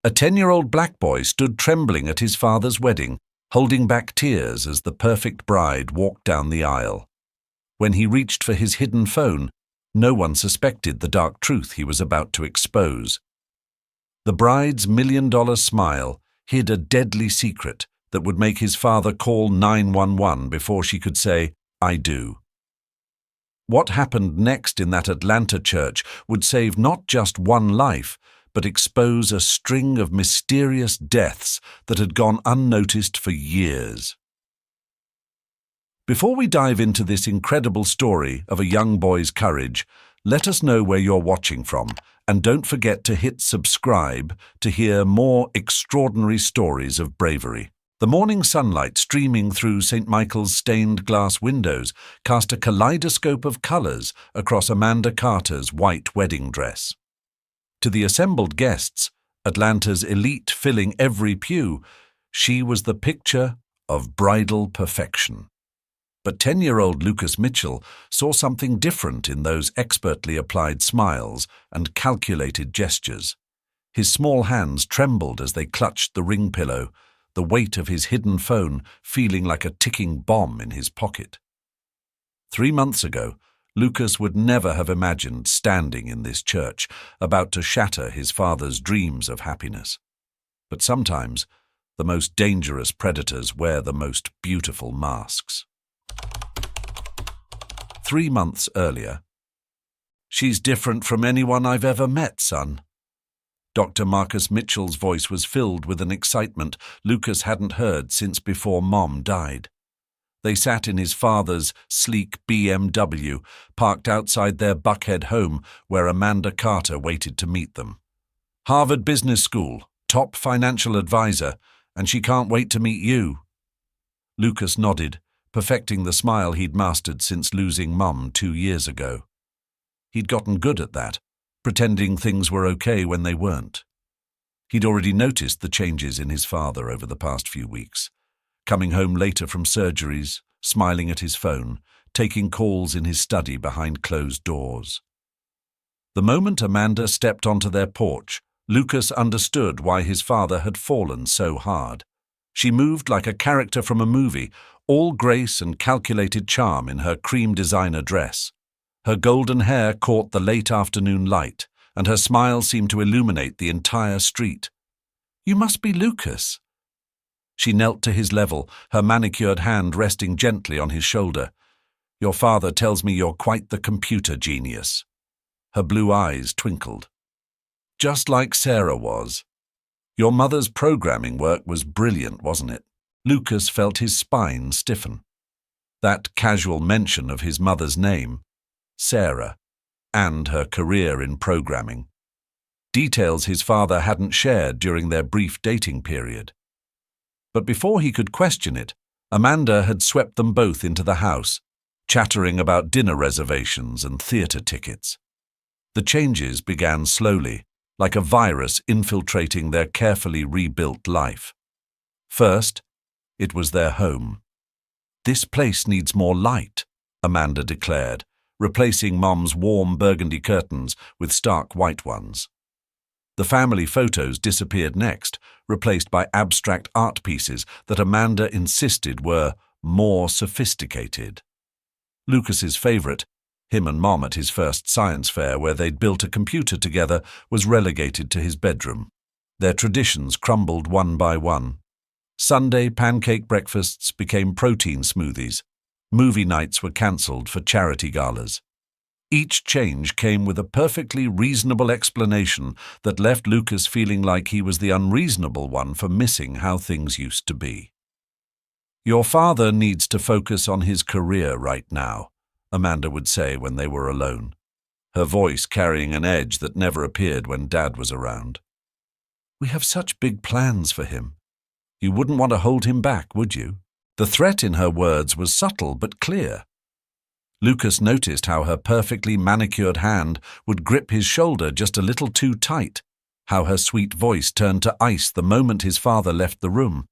A 10-year-old black boy stood trembling at his father's wedding, holding back tears as the perfect bride walked down the aisle. When he reached for his hidden phone, no one suspected the dark truth he was about to expose. The bride's $1,000,000 smile hid a deadly secret that would make his father call 911 before she could say, "I do." What happened next in that Atlanta church would save not just one life, but expose a string of mysterious deaths that had gone unnoticed for years. Before we dive into this incredible story of a young boy's courage, let us know where you're watching from, and don't forget to hit subscribe to hear more extraordinary stories of bravery. The morning sunlight streaming through St. Michael's stained glass windows cast a kaleidoscope of colors across Amanda Carter's white wedding dress. To the assembled guests, Atlanta's elite filling every pew, she was the picture of bridal perfection. But 10-year-old Lucas Mitchell saw something different in those expertly applied smiles and calculated gestures. His small hands trembled as they clutched the ring pillow, the weight of his hidden phone feeling like a ticking bomb in his pocket. 3 months ago, Lucas would never have imagined standing in this church, about to shatter his father's dreams of happiness. But sometimes, the most dangerous predators wear the most beautiful masks. 3 months earlier. "She's different from anyone I've ever met, son." Dr. Marcus Mitchell's voice was filled with an excitement Lucas hadn't heard since before Mom died. They sat in his father's sleek BMW, parked outside their Buckhead home where Amanda Carter waited to meet them. "Harvard Business School, top financial advisor, and she can't wait to meet you." Lucas nodded, perfecting the smile he'd mastered since losing Mum 2 years ago. He'd gotten good at that, pretending things were okay when they weren't. He'd already noticed the changes in his father over the past few weeks, coming home later from surgeries, smiling at his phone, taking calls in his study behind closed doors. The moment Amanda stepped onto their porch, Lucas understood why his father had fallen so hard. She moved like a character from a movie, all grace and calculated charm in her cream designer dress. Her golden hair caught the late afternoon light, and her smile seemed to illuminate the entire street. "You must be Lucas." She knelt to his level, her manicured hand resting gently on his shoulder. "Your father tells me you're quite the computer genius." Her blue eyes twinkled. "Just like Sarah was. Your mother's programming work was brilliant, wasn't it?" Lucas felt his spine stiffen. That casual mention of his mother's name, Sarah, and her career in programming. Details his father hadn't shared during their brief dating period. But before he could question it, Amanda had swept them both into the house, chattering about dinner reservations and theater tickets. The changes began slowly, like a virus infiltrating their carefully rebuilt life. First, it was their home. "This place needs more light," Amanda declared, replacing Mom's warm burgundy curtains with stark white ones. The family photos disappeared next, replaced by abstract art pieces that Amanda insisted were more sophisticated. Lucas's favorite, him and Mom at his first science fair where they'd built a computer together, was relegated to his bedroom. Their traditions crumbled one by one. Sunday pancake breakfasts became protein smoothies. Movie nights were cancelled for charity galas. Each change came with a perfectly reasonable explanation that left Lucas feeling like he was the unreasonable one for missing how things used to be. "Your father needs to focus on his career right now," Amanda would say when they were alone, her voice carrying an edge that never appeared when Dad was around. "We have such big plans for him. You wouldn't want to hold him back, would you?" The threat in her words was subtle but clear. Lucas noticed how her perfectly manicured hand would grip his shoulder just a little too tight, how her sweet voice turned to ice the moment his father left the room,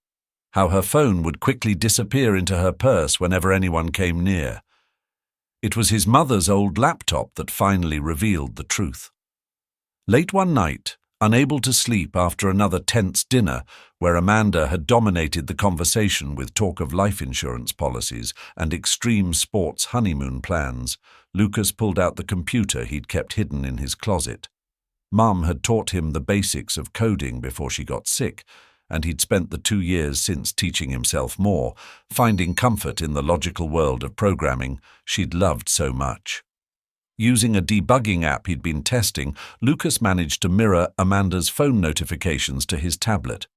how her phone would quickly disappear into her purse whenever anyone came near. It was his mother's old laptop that finally revealed the truth. Late one night, unable to sleep after another tense dinner where Amanda had dominated the conversation with talk of life insurance policies and extreme sports honeymoon plans. Lucas pulled out the computer he'd kept hidden in his closet. Mum had taught him the basics of coding before she got sick, and he'd spent the 2 years since teaching himself more, finding comfort in the logical world of programming she'd loved so much. Using a debugging app he'd been testing, Lucas managed to mirror Amanda's phone notifications to his tablet.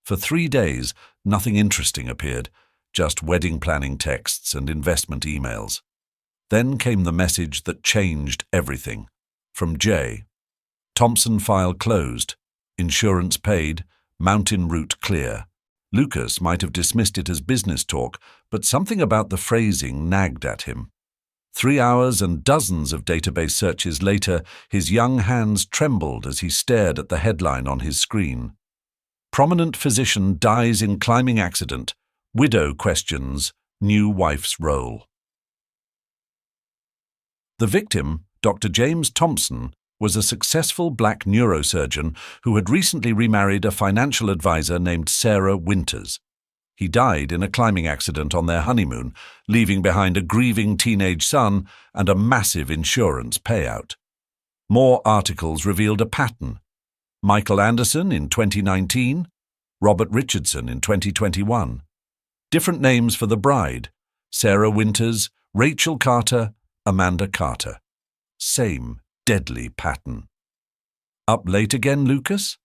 For 3 days, nothing interesting appeared, just wedding planning texts and investment emails. Then came the message that changed everything. From Jay. Thompson file closed. Insurance paid. Mountain route clear. Lucas might have dismissed it as business talk, but something about the phrasing nagged at him. 3 hours and dozens of database searches later, his young hands trembled as he stared at the headline on his screen. Prominent physician dies in climbing accident. Widow questions new wife's role. The victim, Dr. James Thompson, was a successful black neurosurgeon who had recently remarried a financial advisor named Sarah Winters. He died in a climbing accident on their honeymoon, leaving behind a grieving teenage son and a massive insurance payout. More articles revealed a pattern. Michael Anderson in 2019, Robert Richardson in 2021. Different names for the bride: Sarah Winters, Rachel Carter, Amanda Carter. Same deadly pattern. Up late again, Lucas?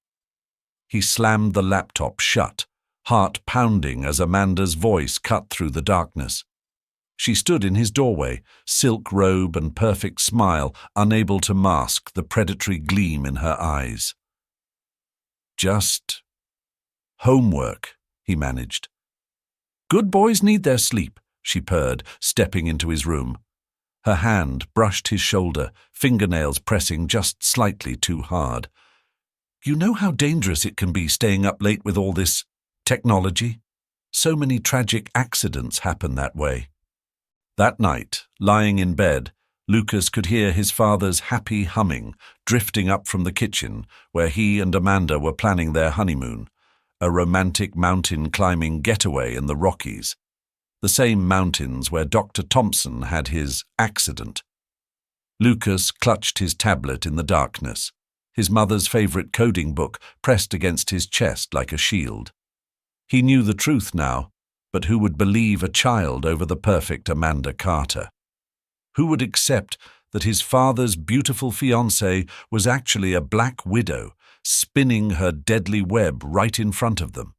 He slammed the laptop shut, heart pounding as Amanda's voice cut through the darkness. She stood in his doorway, silk robe and perfect smile, unable to mask the predatory gleam in her eyes. Just homework, he managed. Good boys need their sleep, she purred, stepping into his room. Her hand brushed his shoulder, fingernails pressing just slightly too hard. You know how dangerous it can be staying up late with all this technology? So many tragic accidents happen that way. That night, lying in bed, Lucas could hear his father's happy humming drifting up from the kitchen where he and Amanda were planning their honeymoon, a romantic mountain climbing getaway in the Rockies. The same mountains where Dr. Thompson had his accident. Lucas clutched his tablet in the darkness, his mother's favorite coding book pressed against his chest like a shield. He knew the truth now, but who would believe a child over the perfect Amanda Carter? Who would accept that his father's beautiful fiancée was actually a black widow, spinning her deadly web right in front of them?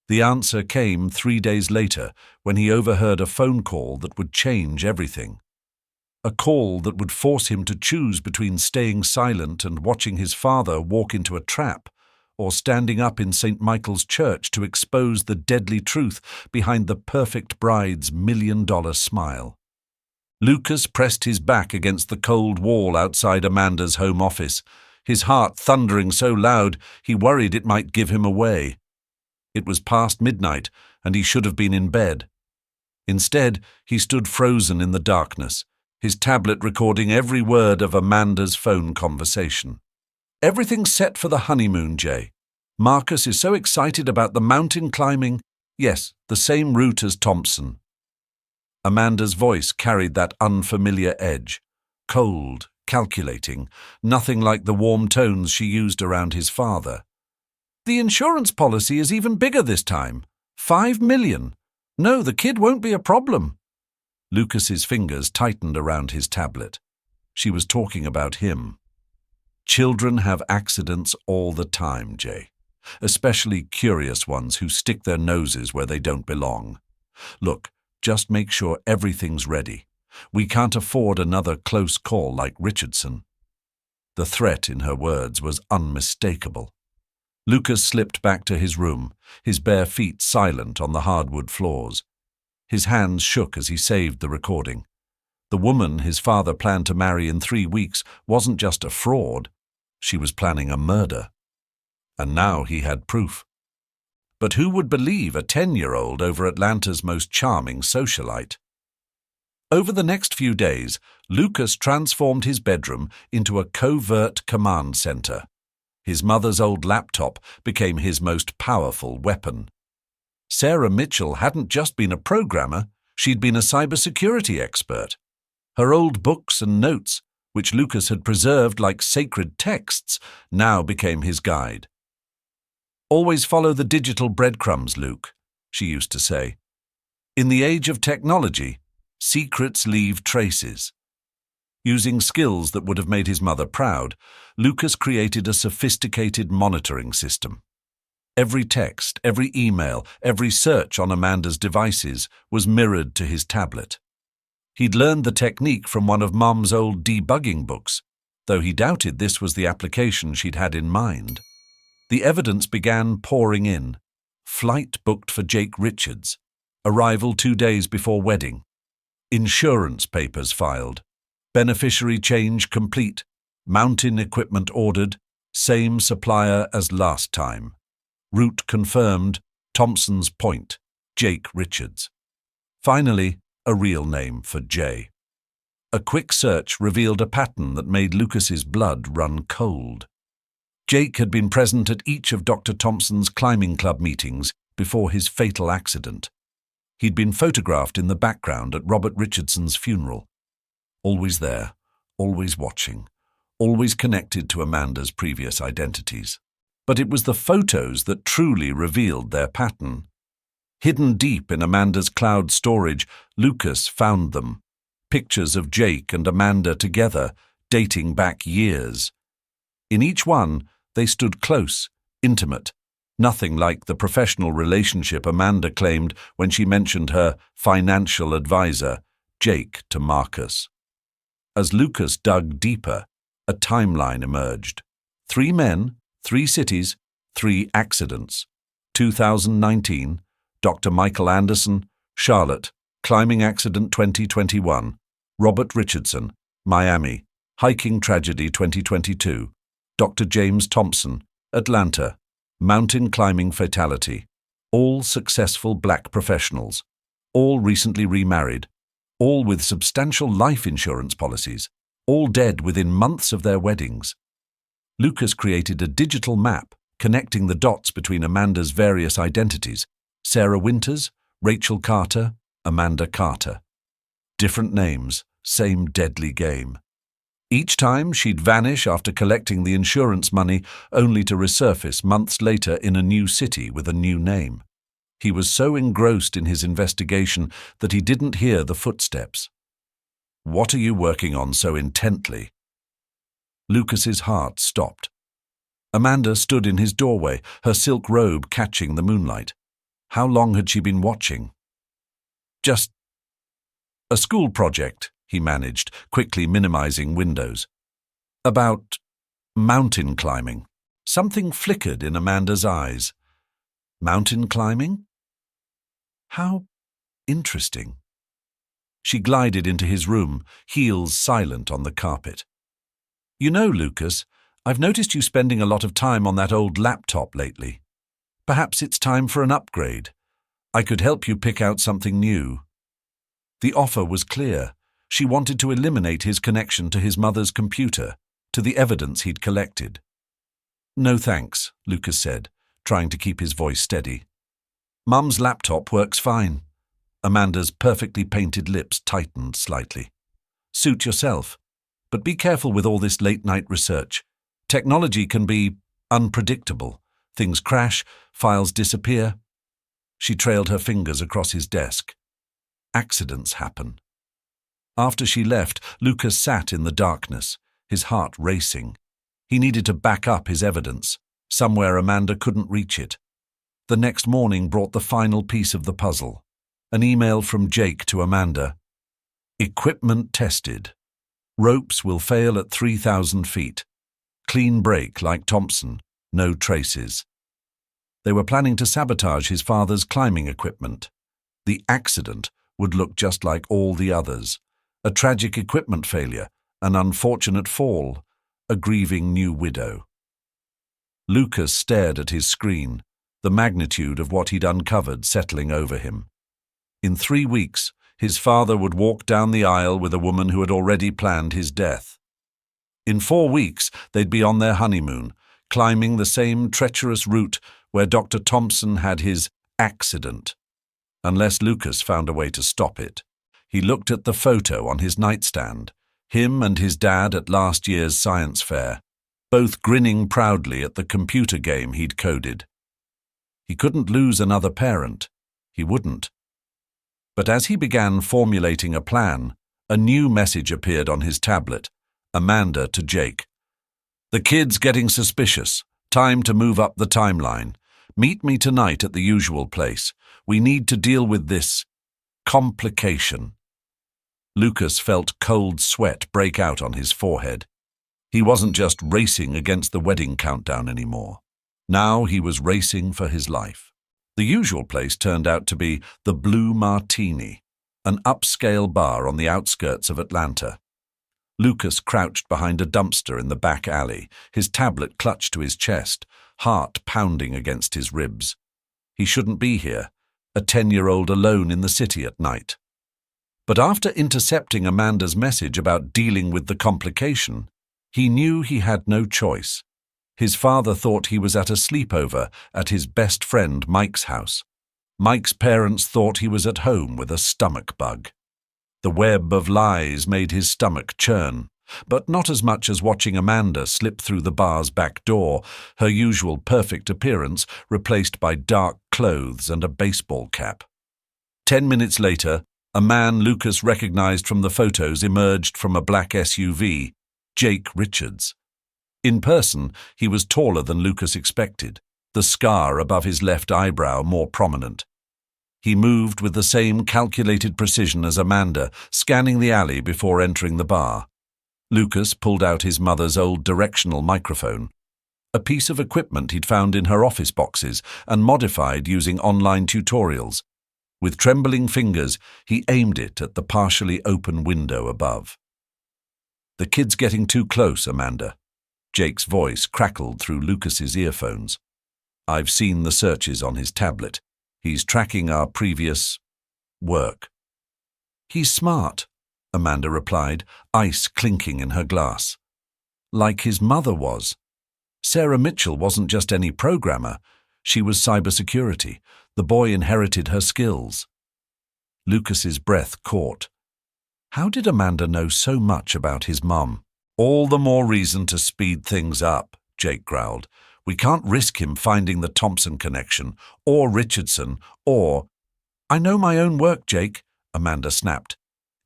The answer came 3 days later when he overheard a phone call that would change everything. A call that would force him to choose between staying silent and watching his father walk into a trap, or standing up in St. Michael's Church to expose the deadly truth behind the perfect bride's $1,000,000 smile. Lucas pressed his back against the cold wall outside Amanda's home office, his heart thundering so loud he worried it might give him away. It was past midnight, and he should have been in bed. Instead, he stood frozen in the darkness, his tablet recording every word of Amanda's phone conversation. Everything's set for the honeymoon, Jay. Marcus is so excited about the mountain climbing. Yes, the same route as Thompson. Amanda's voice carried that unfamiliar edge, cold, calculating, nothing like the warm tones she used around his father. The insurance policy is even bigger this time. 5 million. No, the kid won't be a problem. Lucas's fingers tightened around his tablet. She was talking about him. Children have accidents all the time, Jay. Especially curious ones who stick their noses where they don't belong. Look, just make sure everything's ready. We can't afford another close call like Richardson. The threat in her words was unmistakable. Lucas slipped back to his room, his bare feet silent on the hardwood floors. His hands shook as he saved the recording. The woman his father planned to marry in 3 weeks wasn't just a fraud. She was planning a murder. And now he had proof. But who would believe a 10-year-old over Atlanta's most charming socialite? Over the next few days, Lucas transformed his bedroom into a covert command center. His mother's old laptop became his most powerful weapon. Sarah Mitchell hadn't just been a programmer, she'd been a cybersecurity expert. Her old books and notes, which Lucas had preserved like sacred texts, now became his guide. "Always follow the digital breadcrumbs, Luke," she used to say. "In the age of technology, secrets leave traces." Using skills that would have made his mother proud, Lucas created a sophisticated monitoring system. Every text, every email, every search on Amanda's devices was mirrored to his tablet. He'd learned the technique from one of Mum's old debugging books, though he doubted this was the application she'd had in mind. The evidence began pouring in. Flight booked for Jake Richards. Arrival 2 days before wedding. Insurance papers filed. Beneficiary change complete. Mountain equipment ordered. Same supplier as last time. Route confirmed. Thompson's Point. Jake Richards. Finally, a real name for Jay. A quick search revealed a pattern that made Lucas's blood run cold. Jake had been present at each of Dr. Thompson's climbing club meetings before his fatal accident. He'd been photographed in the background at Robert Richardson's funeral. Always there, always watching, always connected to Amanda's previous identities. But it was the photos that truly revealed their pattern. Hidden deep in Amanda's cloud storage, Lucas found them. Pictures of Jake and Amanda together, dating back years. In each one, they stood close, intimate, nothing like the professional relationship Amanda claimed when she mentioned her financial advisor, Jake, to Marcus. As Lucas dug deeper, a timeline emerged. 3 men, 3 cities, 3 accidents. 2019, Dr. Michael Anderson, Charlotte, climbing accident 2021. Robert Richardson, Miami, hiking tragedy 2022. Dr. James Thompson, Atlanta, mountain climbing fatality. All successful black professionals. All recently remarried. All with substantial life insurance policies. All dead within months of their weddings. Lucas created a digital map connecting the dots between Amanda's various identities. Sarah Winters, Rachel Carter, Amanda Carter. Different names, same deadly game. Each time she'd vanish after collecting the insurance money, only to resurface months later in a new city with a new name. He was so engrossed in his investigation that he didn't hear the footsteps. "What are you working on so intently?" Lucas's heart stopped. Amanda stood in his doorway, her silk robe catching the moonlight. How long had she been watching? "Just a school project," he managed, quickly minimizing windows. "About mountain climbing." Something flickered in Amanda's eyes. "Mountain climbing? How interesting." She glided into his room, heels silent on the carpet. "You know, Lucas, I've noticed you spending a lot of time on that old laptop lately. Perhaps it's time for an upgrade. I could help you pick out something new." The offer was clear. She wanted to eliminate his connection to his mother's computer, to the evidence he'd collected. "No thanks," Lucas said, trying to keep his voice steady. "Mum's laptop works fine." Amanda's perfectly painted lips tightened slightly. "Suit yourself. But be careful with all this late-night research. Technology can be unpredictable. Things crash, files disappear." She trailed her fingers across his desk. "Accidents happen." After she left, Lucas sat in the darkness, his heart racing. He needed to back up his evidence. Somewhere Amanda couldn't reach it. The next morning brought the final piece of the puzzle. An email from Jake to Amanda. "Equipment tested. Ropes will fail at 3,000 feet. Clean break like Thompson. No traces." They were planning to sabotage his father's climbing equipment. The accident would look just like all the others. A tragic equipment failure, an unfortunate fall, a grieving new widow. Lucas stared at his screen, the magnitude of what he'd uncovered settling over him. In 3 weeks, his father would walk down the aisle with a woman who had already planned his death. In 4 weeks, they'd be on their honeymoon, climbing the same treacherous route where Dr. Thompson had his accident, unless Lucas found a way to stop it. He looked at the photo on his nightstand, him and his dad at last year's science fair, both grinning proudly at the computer game he'd coded. He couldn't lose another parent. He wouldn't. But as he began formulating a plan, a new message appeared on his tablet, Amanda to Jake. "The kid's getting suspicious. Time to move up the timeline. Meet me tonight at the usual place. We need to deal with this complication." Lucas felt cold sweat break out on his forehead. He wasn't just racing against the wedding countdown anymore. Now he was racing for his life. The usual place turned out to be the Blue Martini, an upscale bar on the outskirts of Atlanta. Lucas crouched behind a dumpster in the back alley, his tablet clutched to his chest, heart pounding against his ribs. He shouldn't be here, a 10-year-old alone in the city at night. But after intercepting Amanda's message about dealing with the complication, he knew he had no choice. His father thought he was at a sleepover at his best friend Mike's house. Mike's parents thought he was at home with a stomach bug. The web of lies made his stomach churn, but not as much as watching Amanda slip through the bar's back door, her usual perfect appearance replaced by dark clothes and a baseball cap. 10 minutes later, a man Lucas recognized from the photos emerged from a black SUV, Jake Richards. In person, he was taller than Lucas expected, the scar above his left eyebrow more prominent. He moved with the same calculated precision as Amanda, scanning the alley before entering the bar. Lucas pulled out his mother's old directional microphone, a piece of equipment he'd found in her office boxes and modified using online tutorials. With trembling fingers, he aimed it at the partially open window above. "The kid's getting too close, Amanda." Jake's voice crackled through Lucas's earphones. "I've seen the searches on his tablet. He's tracking our previous work." "He's smart," Amanda replied, ice clinking in her glass. "Like his mother was. Sarah Mitchell wasn't just any programmer. She was cybersecurity. The boy inherited her skills." Lucas's breath caught. How did Amanda know so much about his mum? "All the more reason to speed things up," Jake growled. "We can't risk him finding the Thompson connection, or Richardson, or—" "I know my own work, Jake," Amanda snapped.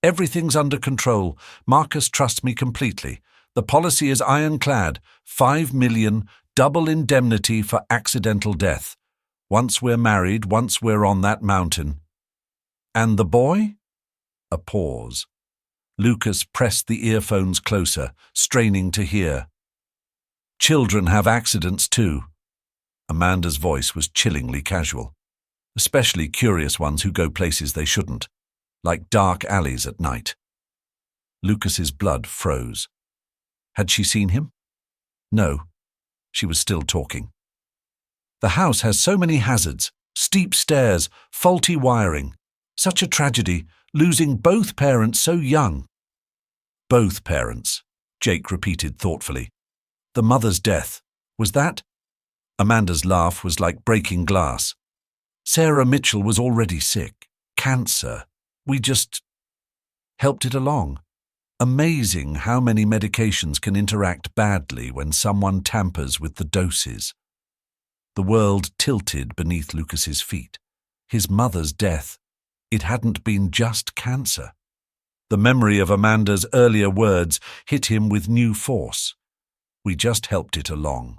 "Everything's under control. Marcus trusts me completely. The policy is ironclad. 5 million, double indemnity for accidental death. Once we're married, once we're on that mountain." "And the boy?" A pause. Lucas pressed the earphones closer, straining to hear. "Children have accidents too." Amanda's voice was chillingly casual, especially curious ones who go places they shouldn't, like dark alleys at night. Lucas's blood froze. Had she seen him? No. She was still talking. "The house has so many hazards, steep stairs, faulty wiring. Such a tragedy, losing both parents so young." "Both parents," Jake repeated thoughtfully. "The mother's death, was that?" Amanda's laugh was like breaking glass. "Sarah Mitchell was already sick. Cancer. We just helped it along. Amazing how many medications can interact badly when someone tampers with the doses." The world tilted beneath Lucas's feet. His mother's death. It hadn't been just cancer. The memory of Amanda's earlier words hit him with new force. "We just helped it along."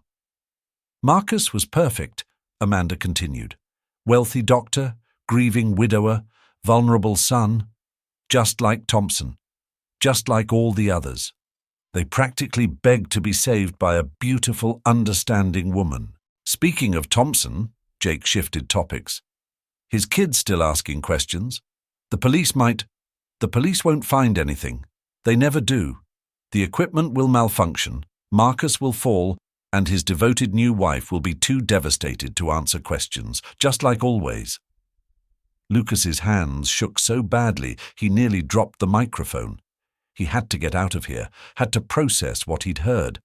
"Marcus was perfect," Amanda continued. "Wealthy doctor, grieving widower, vulnerable son. Just like Thompson. Just like all the others. They practically begged to be saved by a beautiful, understanding woman." "Speaking of Thompson," Jake shifted topics. "His kid's still asking questions. The police won't find anything. They never do. The equipment will malfunction, Marcus will fall, and his devoted new wife will be too devastated to answer questions, just like always." Lucas's hands shook so badly he nearly dropped the microphone. He had to get out of here, had to process what he'd heard.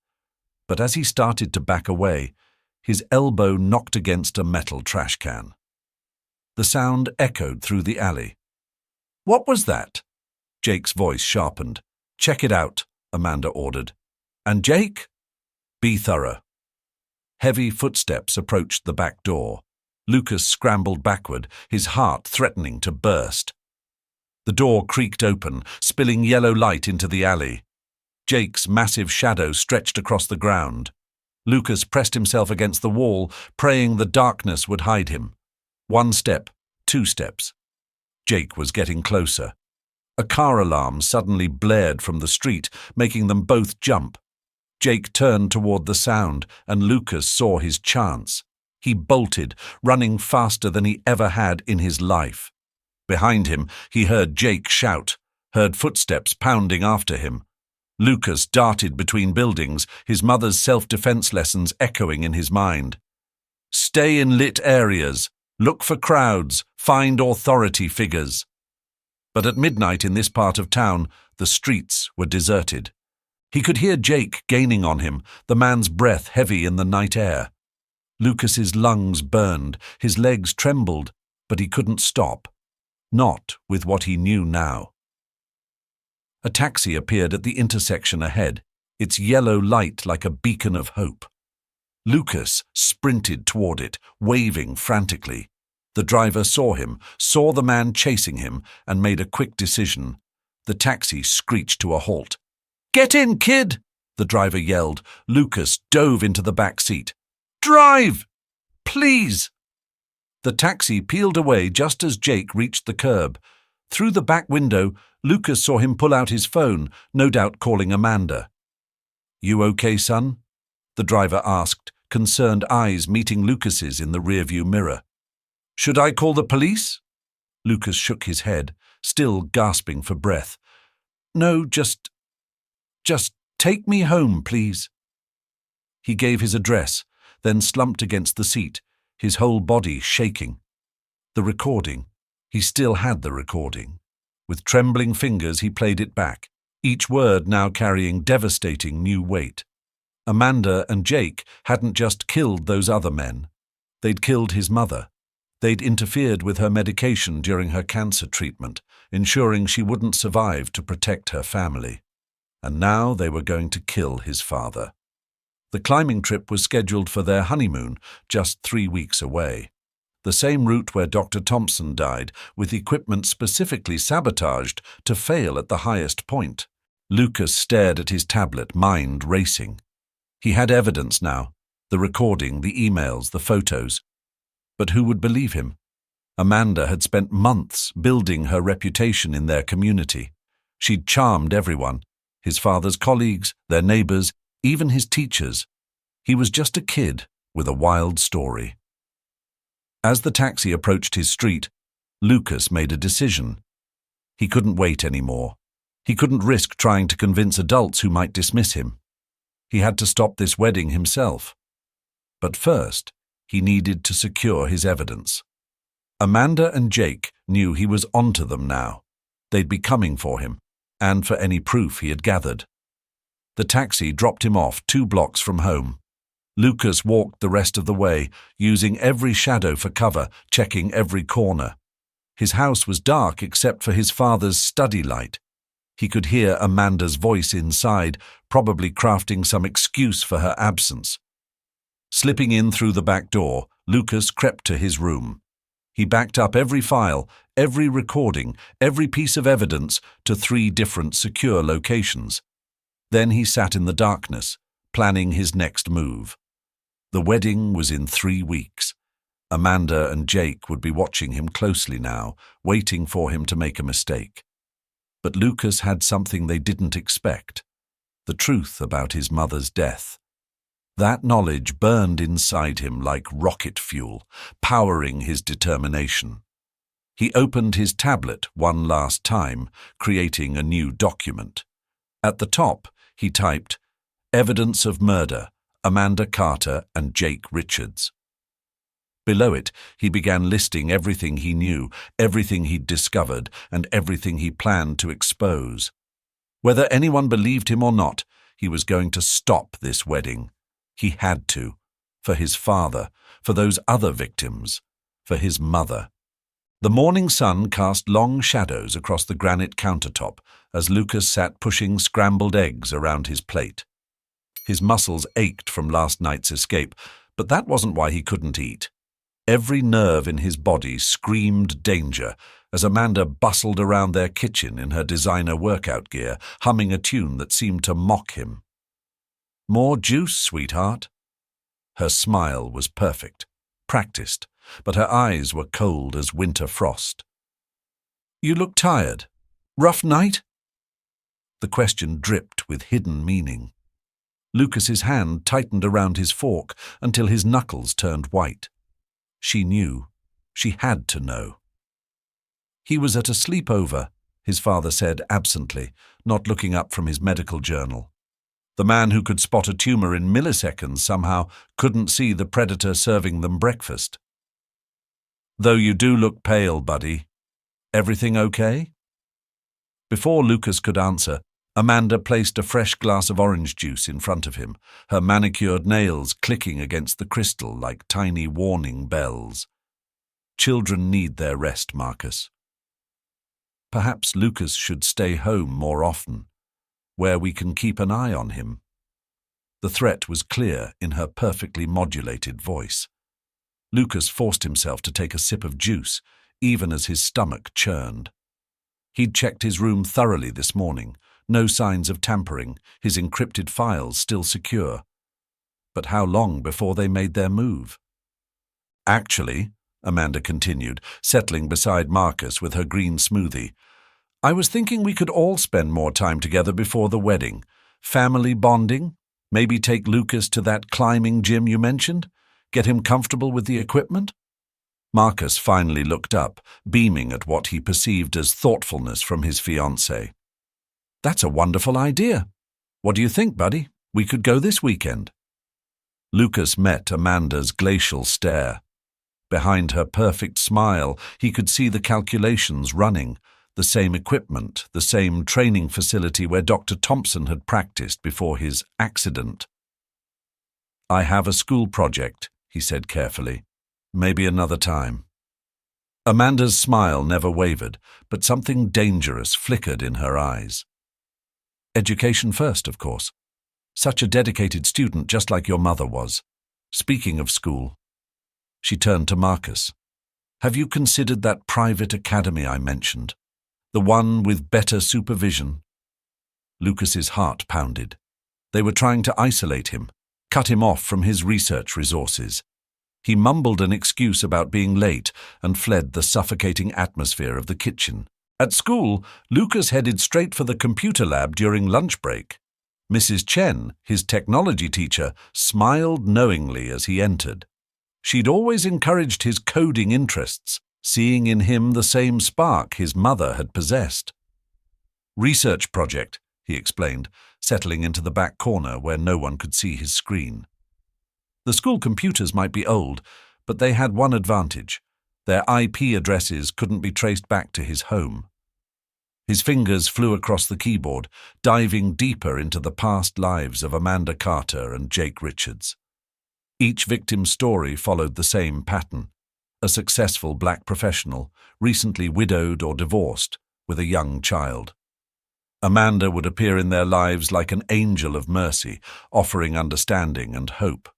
But as he started to back away, his elbow knocked against a metal trash can. The sound echoed through the alley. "What was that?" Jake's voice sharpened. "Check it out," Amanda ordered. "And Jake?" "Be thorough." Heavy footsteps approached the back door. Lucas scrambled backward, his heart threatening to burst. The door creaked open, spilling yellow light into the alley. Jake's massive shadow stretched across the ground. Lucas pressed himself against the wall, praying the darkness would hide him. 1 step, 2 steps. Jake was getting closer. A car alarm suddenly blared from the street, making them both jump. Jake turned toward the sound, and Lucas saw his chance. He bolted, running faster than he ever had in his life. Behind him, he heard Jake shout, heard footsteps pounding after him. Lucas darted between buildings, his mother's self-defense lessons echoing in his mind. "Stay in lit areas. Look for crowds. Find authority figures." But at midnight in this part of town, the streets were deserted. He could hear Jake gaining on him, the man's breath heavy in the night air. Lucas's lungs burned, his legs trembled, but he couldn't stop. Not with what he knew now. A taxi appeared at the intersection ahead, its yellow light like a beacon of hope. Lucas sprinted toward it, waving frantically. The driver saw him, saw the man chasing him, and made a quick decision. The taxi screeched to a halt. "Get in, kid!" the driver yelled. Lucas dove into the back seat. "Drive! Please!" The taxi peeled away just as Jake reached the curb. Through the back window, Lucas saw him pull out his phone, no doubt calling Amanda. "You okay, son?" the driver asked, concerned eyes meeting Lucas's in the rearview mirror. "Should I call the police?" Lucas shook his head, still gasping for breath. "No, just take me home, please." He gave his address, then slumped against the seat, his whole body shaking. The recording. He still had the recording. With trembling fingers he played it back, each word now carrying devastating new weight. Amanda and Jake hadn't just killed those other men. They'd killed his mother. They'd interfered with her medication during her cancer treatment, ensuring she wouldn't survive to protect her family. And now they were going to kill his father. The climbing trip was scheduled for their honeymoon, just 3 weeks away. The same route where Dr. Thompson died, with equipment specifically sabotaged to fail at the highest point. Lucas stared at his tablet, mind racing. He had evidence now, the recording, the emails, the photos. But who would believe him? Amanda had spent months building her reputation in their community. She'd charmed everyone, his father's colleagues, their neighbors, even his teachers. He was just a kid with a wild story. As the taxi approached his street, Lucas made a decision. He couldn't wait anymore. He couldn't risk trying to convince adults who might dismiss him. He had to stop this wedding himself. But first, he needed to secure his evidence. Amanda and Jake knew he was onto them now. They'd be coming for him, and for any proof he had gathered. The taxi dropped him off 2 blocks from home. Lucas walked the rest of the way, using every shadow for cover, checking every corner. His house was dark except for his father's study light. He could hear Amanda's voice inside, probably crafting some excuse for her absence. Slipping in through the back door, Lucas crept to his room. He backed up every file, every recording, every piece of evidence to 3 different secure locations. Then he sat in the darkness, planning his next move. The wedding was in 3 weeks. Amanda and Jake would be watching him closely now, waiting for him to make a mistake. But Lucas had something they didn't expect: the truth about his mother's death. That knowledge burned inside him like rocket fuel, powering his determination. He opened his tablet one last time, creating a new document. At the top, he typed, "Evidence of murder, Amanda Carter and Jake Richards." Below it, he began listing everything he knew, everything he'd discovered, and everything he planned to expose. Whether anyone believed him or not, he was going to stop this wedding. He had to. For his father, for those other victims, for his mother. The morning sun cast long shadows across the granite countertop as Lucas sat pushing scrambled eggs around his plate. His muscles ached from last night's escape, but that wasn't why he couldn't eat. Every nerve in his body screamed danger as Amanda bustled around their kitchen in her designer workout gear, humming a tune that seemed to mock him. "More juice, sweetheart." Her smile was perfect, practiced, but her eyes were cold as winter frost. "You look tired. Rough night?" The question dripped with hidden meaning. Lucas's hand tightened around his fork until his knuckles turned white. She knew. She had to know. "He was at a sleepover," his father said absently, not looking up from his medical journal. The man who could spot a tumor in milliseconds somehow couldn't see the predator serving them breakfast. "Though you do look pale, buddy. Everything okay?" Before Lucas could answer, Amanda placed a fresh glass of orange juice in front of him, her manicured nails clicking against the crystal like tiny warning bells. Children need their rest, Marcus. Perhaps Lucas should stay home more often, where we can keep an eye on him. The threat was clear in her perfectly modulated voice. Lucas forced himself to take a sip of juice, even as his stomach churned. He'd checked his room thoroughly this morning. No signs of tampering, his encrypted files still secure. But how long before they made their move? "Actually," Amanda continued, settling beside Marcus with her green smoothie, "I was thinking we could all spend more time together before the wedding. Family bonding, maybe take Lucas to that climbing gym you mentioned, get him comfortable with the equipment." Marcus finally looked up, beaming at what he perceived as thoughtfulness from his fiancée. "That's a wonderful idea. What do you think, buddy? We could go this weekend." Lucas met Amanda's glacial stare. Behind her perfect smile, he could see the calculations running, the same equipment, the same training facility where Dr. Thompson had practiced before his accident. "I have a school project," he said carefully. "Maybe another time." Amanda's smile never wavered, but something dangerous flickered in her eyes. "Education first, of course. Such a dedicated student, just like your mother was. Speaking of school." She turned to Marcus. "Have you considered that private academy I mentioned? The one with better supervision?" Lucas's heart pounded. They were trying to isolate him, cut him off from his research resources. He mumbled an excuse about being late and fled the suffocating atmosphere of the kitchen. At school, Lucas headed straight for the computer lab during lunch break. Mrs. Chen, his technology teacher, smiled knowingly as he entered. She'd always encouraged his coding interests, seeing in him the same spark his mother had possessed. "Research project," he explained, settling into the back corner where no one could see his screen. The school computers might be old, but they had one advantage. Their IP addresses couldn't be traced back to his home. His fingers flew across the keyboard, diving deeper into the past lives of Amanda Carter and Jake Richards. Each victim's story followed the same pattern. A successful black professional, recently widowed or divorced, with a young child. Amanda would appear in their lives like an angel of mercy, offering understanding and hope.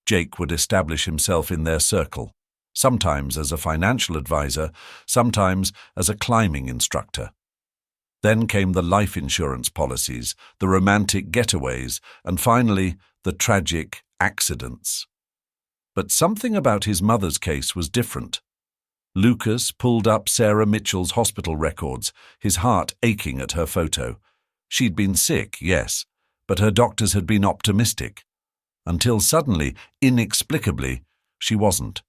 Jake would establish himself in their circle, sometimes as a financial advisor, sometimes as a climbing instructor. Then came the life insurance policies, the romantic getaways, and finally, the tragic accidents. But something about his mother's case was different. Lucas pulled up Sarah Mitchell's hospital records, his heart aching at her photo. She'd been sick, yes, but her doctors had been optimistic. Until suddenly, inexplicably, she wasn't.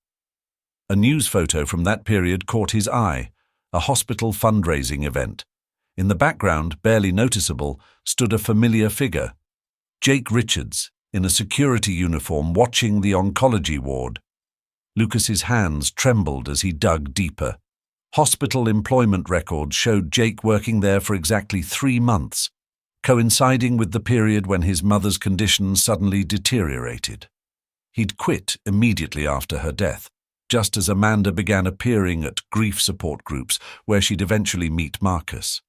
A news photo from that period caught his eye, a hospital fundraising event. In the background, barely noticeable, stood a familiar figure. Jake Richards, in a security uniform watching the oncology ward. Lucas's hands trembled as he dug deeper. Hospital employment records showed Jake working there for exactly 3 months. coinciding with the period when his mother's condition suddenly deteriorated. He'd quit immediately after her death, just as Amanda began appearing at grief support groups where she'd eventually meet Marcus.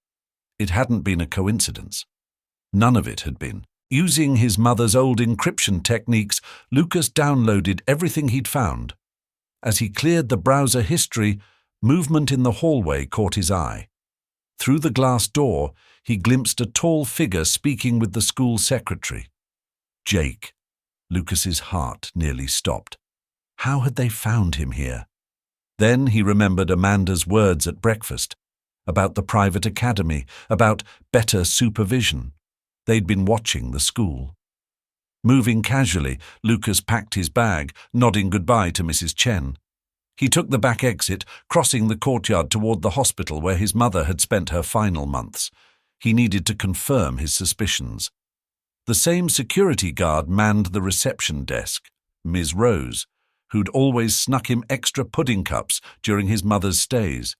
It hadn't been a coincidence. None of it had been. Using his mother's old encryption techniques, Lucas downloaded everything he'd found. As he cleared the browser history, movement in the hallway caught his eye. Through the glass door, he glimpsed a tall figure speaking with the school secretary. Jake. Lucas's heart nearly stopped. How had they found him here? Then he remembered Amanda's words at breakfast, about the private academy, about better supervision. They'd been watching the school. Moving casually, Lucas packed his bag, nodding goodbye to Mrs. Chen. He took the back exit, crossing the courtyard toward the hospital where his mother had spent her final months. He needed to confirm his suspicions. The same security guard manned the reception desk, Ms. Rose, who'd always snuck him extra pudding cups during his mother's stays.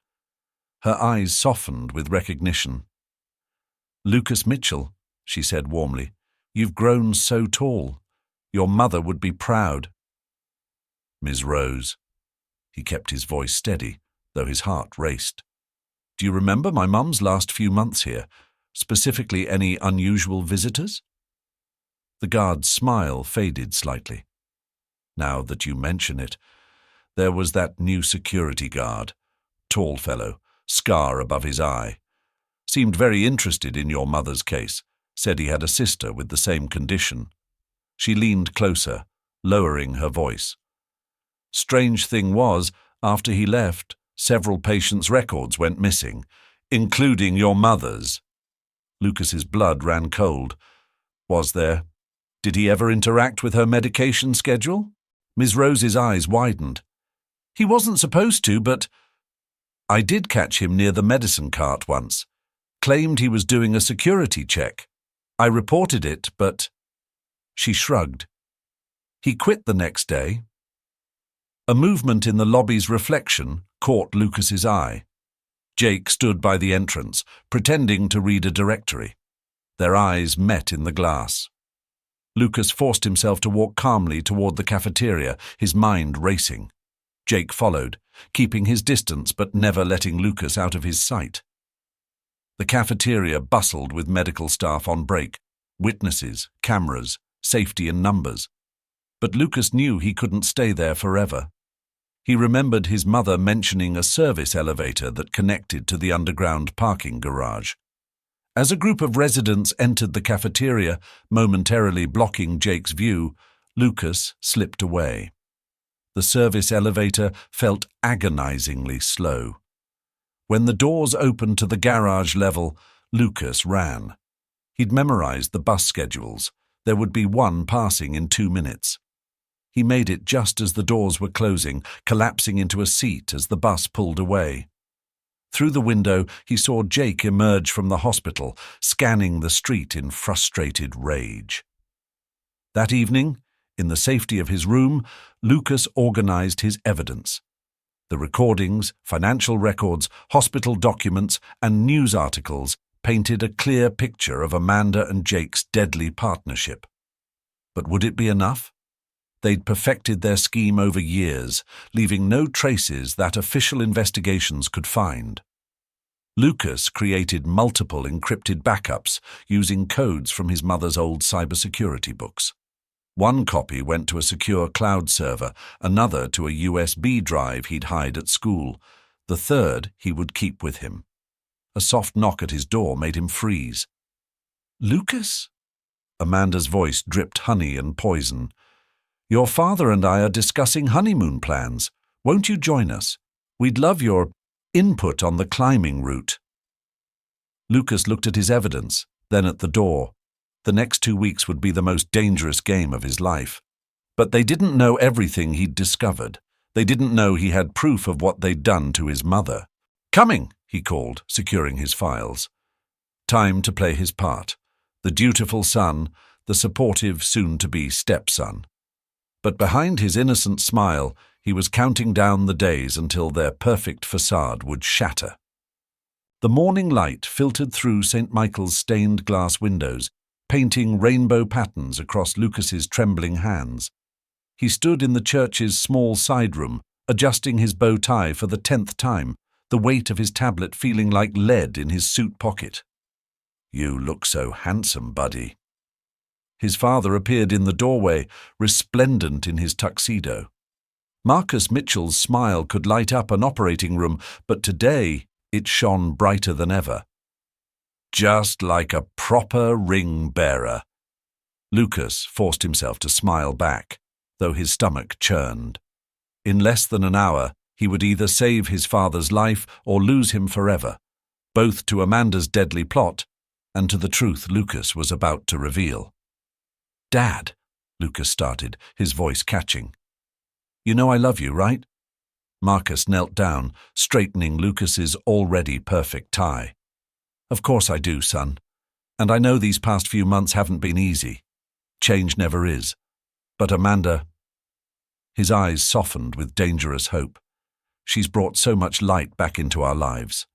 Her eyes softened with recognition. "Lucas Mitchell," she said warmly, "you've grown so tall. Your mother would be proud." "Ms. Rose." He kept his voice steady, though his heart raced. "Do you remember my mum's last few months here? Specifically any unusual visitors?" The guard's smile faded slightly. "Now that you mention it, there was that new security guard. Tall fellow, scar above his eye. Seemed very interested in your mother's case. Said he had a sister with the same condition." She leaned closer, lowering her voice. "Strange thing was, after he left, several patients' records went missing, including your mother's." Lucas's blood ran cold. "Was there? Did he ever interact with her medication schedule?" Ms. Rose's eyes widened. "He wasn't supposed to, but I did catch him near the medicine cart once. Claimed he was doing a security check. I reported it, but—" She shrugged. "He quit the next day." A movement in the lobby's reflection caught Lucas's eye. Jake stood by the entrance, pretending to read a directory. Their eyes met in the glass. Lucas forced himself to walk calmly toward the cafeteria, his mind racing. Jake followed, keeping his distance but never letting Lucas out of his sight. The cafeteria bustled with medical staff on break, witnesses, cameras, safety in numbers. But Lucas knew he couldn't stay there forever. He remembered his mother mentioning a service elevator that connected to the underground parking garage. As a group of residents entered the cafeteria, momentarily blocking Jake's view, Lucas slipped away. The service elevator felt agonizingly slow. When the doors opened to the garage level, Lucas ran. He'd memorized the bus schedules. There would be one passing in 2 minutes. He made it just as the doors were closing, collapsing into a seat as the bus pulled away. Through the window, he saw Jake emerge from the hospital, scanning the street in frustrated rage. That evening, in the safety of his room, Lucas organized his evidence. The recordings, financial records, hospital documents, and news articles painted a clear picture of Amanda and Jake's deadly partnership. But would it be enough? They'd perfected their scheme over years, leaving no traces that official investigations could find. Lucas created multiple encrypted backups using codes from his mother's old cybersecurity books. One copy went to a secure cloud server, another to a USB drive he'd hide at school. The third he would keep with him. A soft knock at his door made him freeze. "Lucas?" Amanda's voice dripped honey and poison. "Your father and I are discussing honeymoon plans. Won't you join us? We'd love your input on the climbing route." Lucas looked at his evidence, then at the door. The next 2 weeks would be the most dangerous game of his life. But they didn't know everything he'd discovered. They didn't know he had proof of what they'd done to his mother. "Coming," he called, securing his files. Time to play his part. The dutiful son, the supportive soon-to-be stepson. But behind his innocent smile, he was counting down the days until their perfect facade would shatter. The morning light filtered through St. Michael's stained glass windows, painting rainbow patterns across Lucas's trembling hands. He stood in the church's small side room, adjusting his bow tie for the 10th time, the weight of his tablet feeling like lead in his suit pocket. "You look so handsome, buddy." His father appeared in the doorway, resplendent in his tuxedo. Marcus Mitchell's smile could light up an operating room, but today it shone brighter than ever. "Just like a proper ring bearer." Lucas forced himself to smile back, though his stomach churned. In less than an hour, he would either save his father's life or lose him forever, both to Amanda's deadly plot and to the truth Lucas was about to reveal. "Dad," Lucas started, his voice catching. "You know I love you, right?" Marcus knelt down, straightening Lucas's already perfect tie. "Of course I do, son. And I know these past few months haven't been easy. Change never is. But Amanda—" His eyes softened with dangerous hope. "She's brought so much light back into our lives."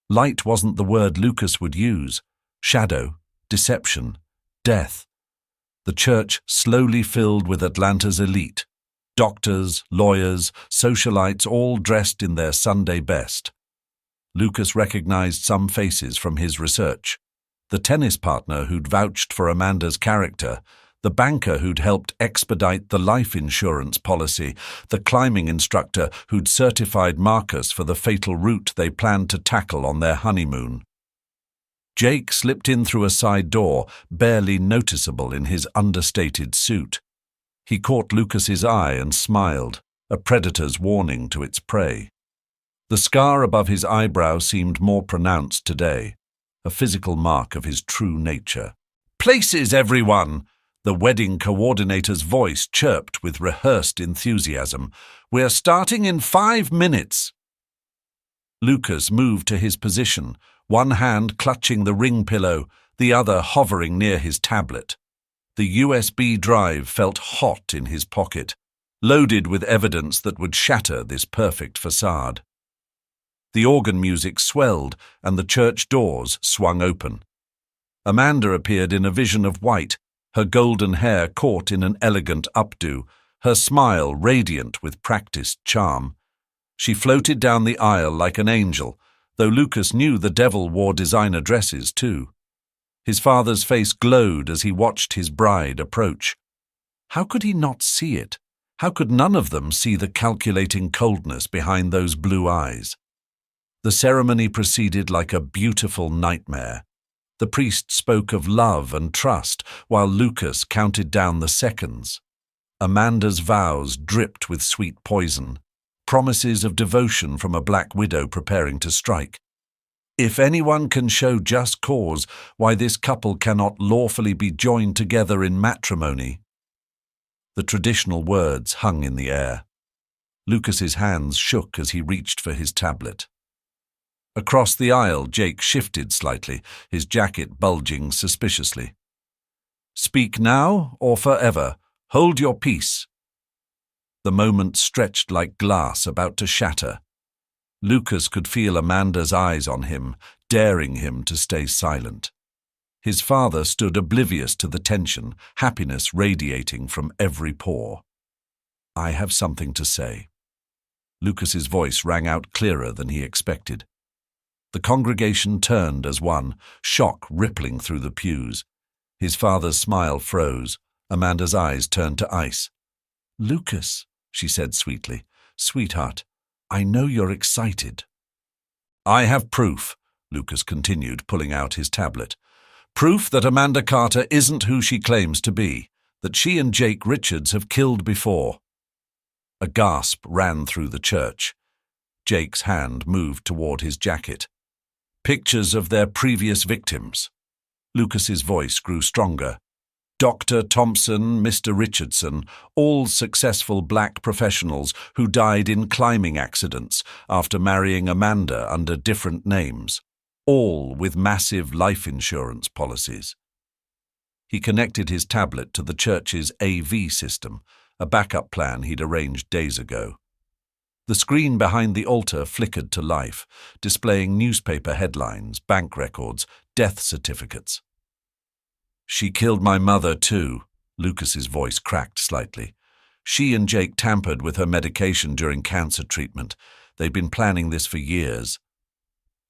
Light wasn't the word Lucas would use. Shadow, deception, death. The church slowly filled with Atlanta's elite. Doctors, lawyers, socialites, all dressed in their Sunday best. Lucas recognized some faces from his research. The tennis partner who'd vouched for Amanda's character, the banker who'd helped expedite the life insurance policy, the climbing instructor who'd certified Marcus for the fatal route they planned to tackle on their honeymoon. Jake slipped in through a side door, barely noticeable in his understated suit. He caught Lucas's eye and smiled, a predator's warning to its prey. The scar above his eyebrow seemed more pronounced today, a physical mark of his true nature. "Places, everyone!" The wedding coordinator's voice chirped with rehearsed enthusiasm. "We're starting in 5 minutes." Lucas moved to his position, one hand clutching the ring pillow, the other hovering near his tablet. The USB drive felt hot in his pocket, loaded with evidence that would shatter this perfect facade. The organ music swelled and the church doors swung open. Amanda appeared in a vision of white, her golden hair caught in an elegant updo, her smile radiant with practiced charm. She floated down the aisle like an angel, though Lucas knew the devil wore designer dresses too. His father's face glowed as he watched his bride approach. How could he not see it? How could none of them see the calculating coldness behind those blue eyes? The ceremony proceeded like a beautiful nightmare. The priest spoke of love and trust, while Lucas counted down the seconds. Amanda's vows dripped with sweet poison, promises of devotion from a black widow preparing to strike. If anyone can show just cause why this couple cannot lawfully be joined together in matrimony. The traditional words hung in the air. Lucas's hands shook as he reached for his tablet. Across the aisle, Jake shifted slightly, his jacket bulging suspiciously. "Speak now or forever. Hold your peace." The moment stretched like glass about to shatter. Lucas could feel Amanda's eyes on him, daring him to stay silent. His father stood oblivious to the tension, happiness radiating from every pore. "I have something to say." Lucas's voice rang out clearer than he expected. The congregation turned as one, shock rippling through the pews. His father's smile froze. Amanda's eyes turned to ice. "Lucas," she said sweetly, "sweetheart, I know you're excited." "I have proof," Lucas continued, pulling out his tablet. "Proof that Amanda Carter isn't who she claims to be, that she and Jake Richards have killed before." A gasp ran through the church. Jake's hand moved toward his jacket. "Pictures of their previous victims." Lucas's voice grew stronger. Dr. Thompson, Mr. Richardson, all successful black professionals who died in climbing accidents after marrying Amanda under different names, all with massive life insurance policies. He connected his tablet to the church's AV system, a backup plan he'd arranged days ago. The screen behind the altar flickered to life, displaying newspaper headlines, bank records, death certificates. "She killed my mother too," Lucas's voice cracked slightly. "She and Jake tampered with her medication during cancer treatment. They'd been planning this for years."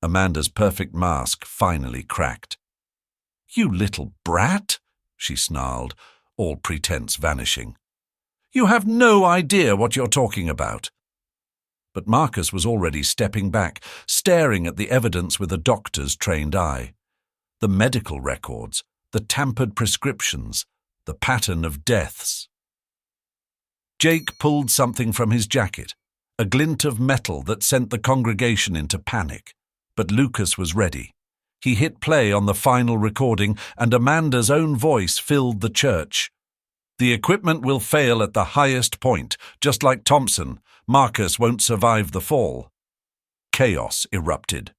Amanda's perfect mask finally cracked. "You little brat," she snarled, all pretense vanishing. "You have no idea what you're talking about." But Marcus was already stepping back, staring at the evidence with a doctor's trained eye. The medical records, the tampered prescriptions, the pattern of deaths. Jake pulled something from his jacket, a glint of metal that sent the congregation into panic. But Lucas was ready. He hit play on the final recording, and Amanda's own voice filled the church. "The equipment will fail at the highest point, just like Thompson. Marcus won't survive the fall." Chaos erupted.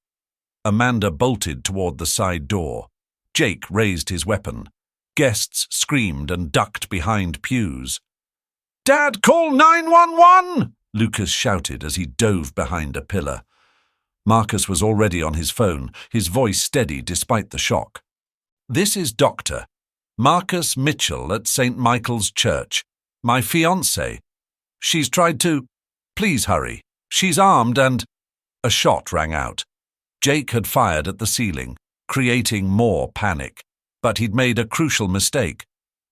Amanda bolted toward the side door. Jake raised his weapon. Guests screamed and ducked behind pews. "Dad, call 911!" Lucas shouted as he dove behind a pillar. Marcus was already on his phone, his voice steady despite the shock. "This is Dr. Marcus Mitchell at St. Michael's Church. My fiancée. She's tried to... Please hurry. She's armed and..." A shot rang out. Jake had fired at the ceiling, creating more panic. But he'd made a crucial mistake.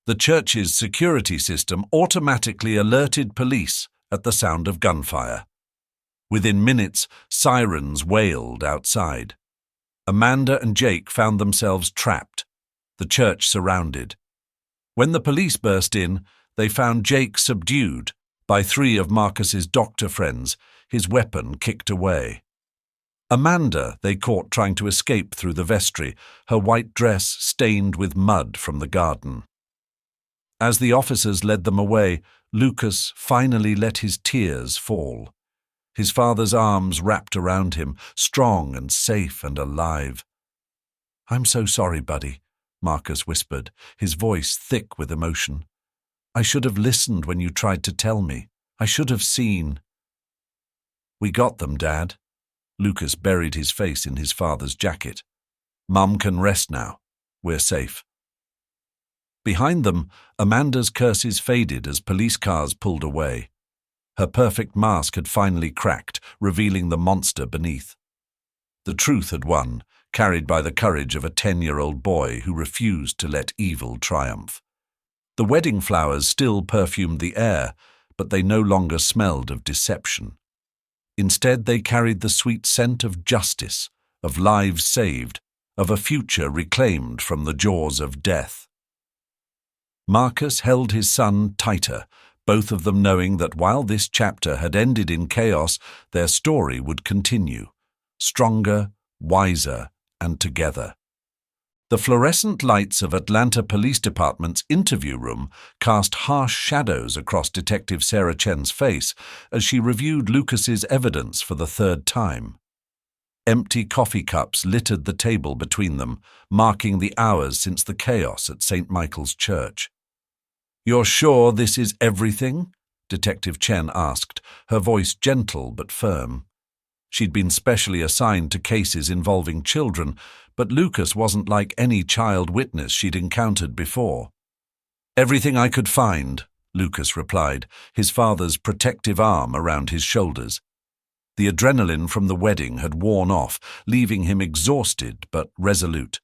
The church's security system automatically alerted police at the sound of gunfire. Within minutes, sirens wailed outside. Amanda and Jake found themselves trapped, the church surrounded. When the police burst in, they found Jake subdued by 3 of Marcus's doctor friends, his weapon kicked away. Amanda they caught trying to escape through the vestry, her white dress stained with mud from the garden. As the officers led them away, Lucas finally let his tears fall. His father's arms wrapped around him, strong and safe and alive. "I'm so sorry, buddy," Marcus whispered, his voice thick with emotion. "I should have listened when you tried to tell me. I should have seen." "We got them, Dad." Lucas buried his face in his father's jacket. "Mum can rest now. We're safe." Behind them, Amanda's curses faded as police cars pulled away. Her perfect mask had finally cracked, revealing the monster beneath. The truth had won, carried by the courage of a 10-year-old boy who refused to let evil triumph. The wedding flowers still perfumed the air, but they no longer smelled of deception. Instead, they carried the sweet scent of justice, of lives saved, of a future reclaimed from the jaws of death. Marcus held his son tighter, both of them knowing that while this chapter had ended in chaos, their story would continue, stronger, wiser, and together. The fluorescent lights of Atlanta Police Department's interview room cast harsh shadows across Detective Sarah Chen's face as she reviewed Lucas's evidence for the 3rd time. Empty coffee cups littered the table between them, marking the hours since the chaos at St. Michael's Church. "You're sure this is everything?" Detective Chen asked, her voice gentle but firm. She'd been specially assigned to cases involving children, but Lucas wasn't like any child witness she'd encountered before. "Everything I could find," Lucas replied, his father's protective arm around his shoulders. The adrenaline from the wedding had worn off, leaving him exhausted but resolute.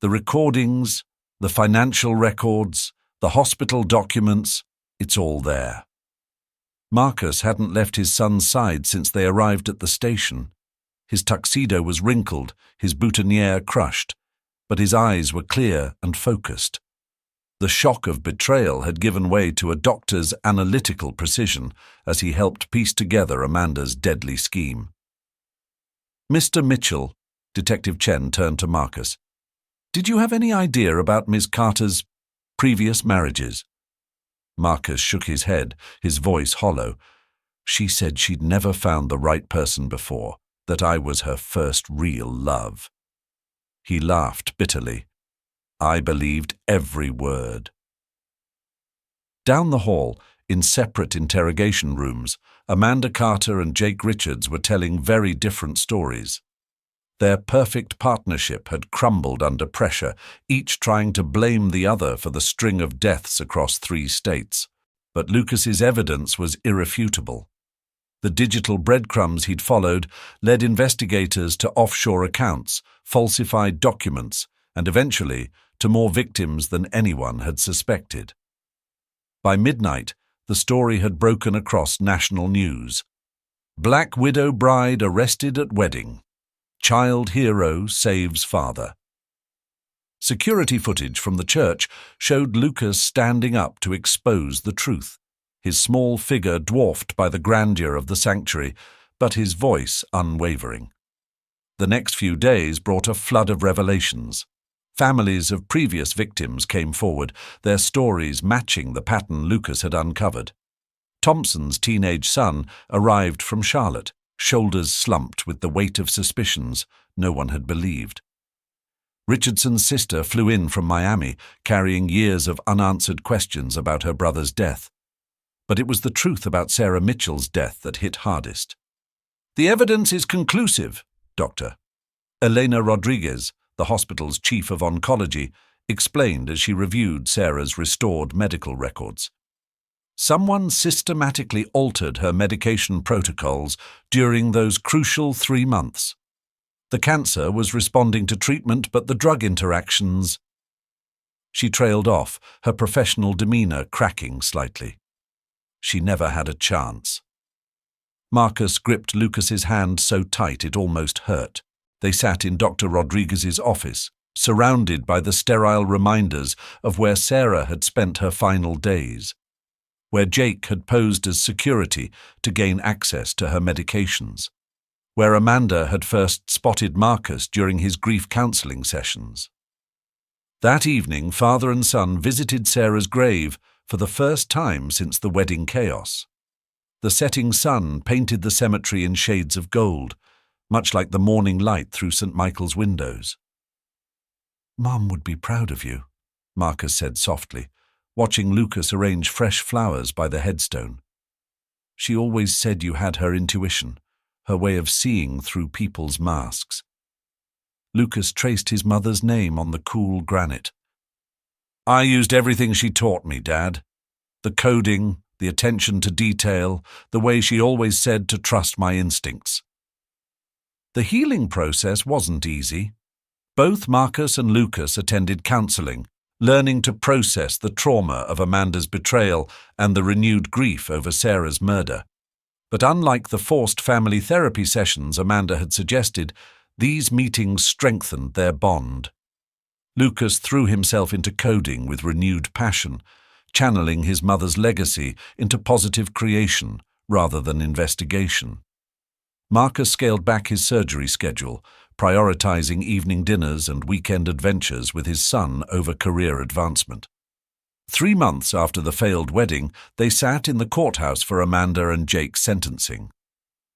The recordings, the financial records, the hospital documents, it's all there. Marcus hadn't left his son's side since they arrived at the station. His tuxedo was wrinkled, his boutonniere crushed, but his eyes were clear and focused. The shock of betrayal had given way to a doctor's analytical precision as he helped piece together Amanda's deadly scheme. "Mr. Mitchell," Detective Chen turned to Marcus, "did you have any idea about Ms. Carter's previous marriages?" Marcus shook his head, his voice hollow. "She said she'd never found the right person before, that I was her first real love." He laughed bitterly. "I believed every word." Down the hall, In separate interrogation rooms, Amanda Carter and Jake Richards were telling very different stories. Their perfect partnership had crumbled under pressure, each trying to blame the other for the string of deaths across 3 states. But Lucas's evidence was irrefutable. The digital breadcrumbs he'd followed led investigators to offshore accounts, falsified documents, and eventually to more victims than anyone had suspected. By midnight, the story had broken across national news. Black widow bride arrested at wedding. Child hero saves father. Security footage from the church showed Lucas standing up to expose the truth, his small figure dwarfed by the grandeur of the sanctuary, but his voice unwavering. The next few days brought a flood of revelations. Families of previous victims came forward, their stories matching the pattern Lucas had uncovered. Thompson's teenage son arrived from Charlotte, shoulders slumped with the weight of suspicions no one had believed. Richardson's sister flew in from Miami, carrying years of unanswered questions about her brother's death. But it was the truth about Sarah Mitchell's death that hit hardest. "The evidence is conclusive, Doctor." Elena Rodriguez, the hospital's chief of oncology, explained as she reviewed Sarah's restored medical records. Someone systematically altered her medication protocols during those crucial 3 months. The cancer was responding to treatment, but the drug interactions... She trailed off, her professional demeanor cracking slightly. She never had a chance. Marcus gripped Lucas's hand so tight it almost hurt. They sat in Dr. Rodriguez's office, surrounded by the sterile reminders of where Sarah had spent her final days, where Jake had posed as security to gain access to her medications, where Amanda had first spotted Marcus during his grief counseling sessions. That evening, father and son visited Sarah's grave for the first time since the wedding chaos. The setting sun painted the cemetery in shades of gold, much like the morning light through St. Michael's windows. "Mom would be proud of you," Marcus said softly, watching Lucas arrange fresh flowers by the headstone. "She always said you had her intuition, her way of seeing through people's masks." Lucas traced his mother's name on the cool granite. "I used everything she taught me, Dad. The coding, the attention to detail, the way she always said to trust my instincts." The healing process wasn't easy. Both Marcus and Lucas attended counseling, learning to process the trauma of Amanda's betrayal and the renewed grief over Sarah's murder. But unlike the forced family therapy sessions Amanda had suggested, these meetings strengthened their bond. Lucas threw himself into coding with renewed passion, channeling his mother's legacy into positive creation rather than investigation. Marcus scaled back his surgery schedule, prioritizing evening dinners and weekend adventures with his son over career advancement. 3 months after the failed wedding, they sat in the courthouse for Amanda and Jake's sentencing.